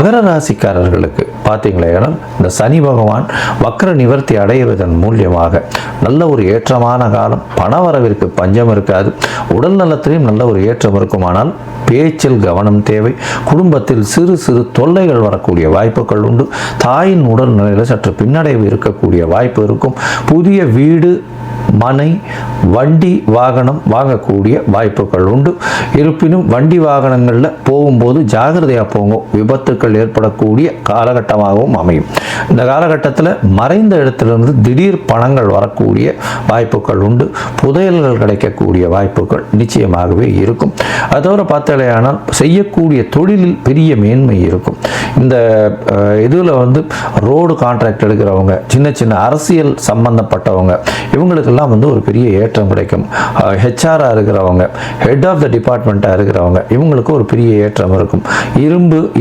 மகர ராசிக்காரர்களுக்கு பார்த்தீங்களேனா இந்த சனி பகவான் வக்ர நிவர்த்தி அடைவதன் மூலியமாக நல்ல ஒரு ஏற்றமான காலம், பணவரவிற்கு பஞ்சம் இருக்காது, உடல் நலத்திலையும் நல்ல ஒரு ஏற்றம் இருக்குமானால் பேச்சில் கவனம் தேவை. குடும்பத்தில் சிறு சிறு தொல்லைகள் வரக்கூடிய வாய்ப்புகள் உண்டு. தாயின் உடல் நிலையில் சற்று பின்னடைவு இருக்கக்கூடிய வாய்ப்பு இருக்கும். புதிய வீடு, மனை, வண்டி, வாகனம் வாங்கக்கூடிய வாய்ப்புகள் உண்டு. இருப்பினும் வண்டி வாகனங்களில் போகும்போது ஜாகிரதையாக போங்க, விபத்துக்கள் ஏற்படக்கூடிய காலகட்டமாகவும் அமையும். இந்த காலகட்டத்தில் மறைந்த இடத்திலிருந்து திடீர் பணங்கள் வரக்கூடிய வாய்ப்புகள் உண்டு. புதையல்கள் கிடைக்கக்கூடிய வாய்ப்புகள் நிச்சயமாகவே இருக்கும். அதோடு பார்த்தாலேயானால் செய்யக்கூடிய தொழிலில் பெரிய மேன்மை இருக்கும். இந்த இதில் ரோடு கான்ட்ராக்ட் எடுக்கிறவங்க, சின்ன சின்ன அரசியல் சம்பந்தப்பட்டவங்க, இவங்களுக்கெல்லாம் ஒரு பெரிய ஏற்றம் கிடைக்கும். ஹெச்ஆராக இருக்கிறவங்க, ஹெட் ஆஃப் த டிபார்ட்மெண்ட்டாக இருக்கிறவங்க, இவங்களுக்கு ஒரு பெரிய ஏற்றம் இருக்கும்.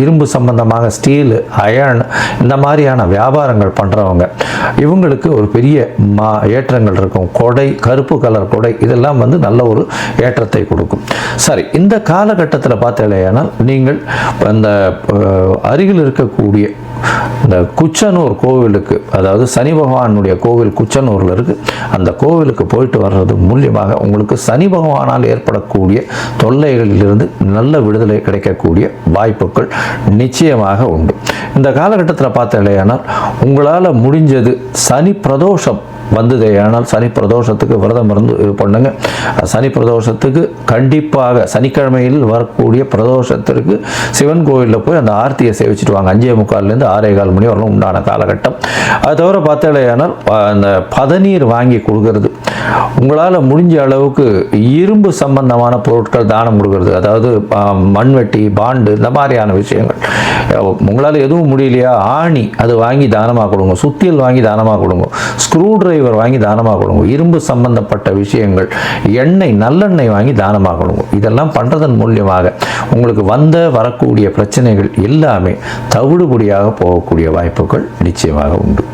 இரும்பு சம்பந்தமாக ஸ்டீல், அயர்ன் இந்த மாதிரியான வியாபாரங்கள் பண்ணுறவங்க, இவங்களுக்கு ஒரு பெரிய ஏற்றங்கள் இருக்கும். கொடை, கருப்பு கலர் கொடை, இதெல்லாம் நல்ல ஒரு ஏற்றத்தை கொடுக்கும். சரி, இந்த காலகட்டத்தில் பார்த்தீங்கன்னா நீங்கள் அந்த அருகில் இருக்கக்கூடிய இந்த குச்சனூர் கோவிலுக்கு, அதாவது சனி பகவானுடைய கோவில் குச்சனூரில் இருக்குது, அந்த கோவிலுக்கு போயிட்டு வர்றது மூலியமாக உங்களுக்கு சனி பகவானால் ஏற்படக்கூடிய தொல்லைகளிலிருந்து நல்ல விடுதலை கிடைக்கக்கூடிய வாய்ப்புகள் நிச்சயமாக உண்டு. இந்த காலகட்டத்தில் பார்த்தீங்கன்னா உங்களால் முடிஞ்சது சனி பிரதோஷம் வந்ததேயானால் சனி பிரதோஷத்துக்கு விரதம் இருந்து பண்ணுங்க. சனி பிரதோஷத்துக்கு கண்டிப்பாக சனிக்கிழமையில் வரக்கூடிய பிரதோஷத்திற்கு சிவன் கோயிலில் போய் அந்த ஆர்த்தியை சேவிச்சுட்டு வாங்க. 5:45 6:15 மணி வரணும் உண்டான காலகட்டம். அது தவிர பார்த்தேனால் அந்த பதநீர் வாங்கி கொடுக்கறது, உங்களால் முடிஞ்ச அளவுக்கு இரும்பு சம்பந்தமான பொருட்கள் தானம் கொடுக்கறது, அதாவது மண்வெட்டி, பாண்டு, இந்த மாதிரியான விஷயங்கள். உங்களால் எதுவும் முடியலையா, ஆணி அது வாங்கி தானமாக கொடுங்க, சுத்தியல் வாங்கி தானமாக கொடுங்க, ஸ்க்ரூ டிரைவர் வாங்கி தானமாக கொடுங்க, இரும்பு சம்பந்தப்பட்ட விஷயங்கள், எண்ணெய், நல்லெண்ணெய் வாங்கி தானமாக கொடுங்க. இதெல்லாம் பண்ணுறதன் மூலியமாக உங்களுக்கு வரக்கூடிய பிரச்சனைகள் எல்லாமே தவிடுபடியாக போகக்கூடிய வாய்ப்புகள் நிச்சயமாக உண்டு.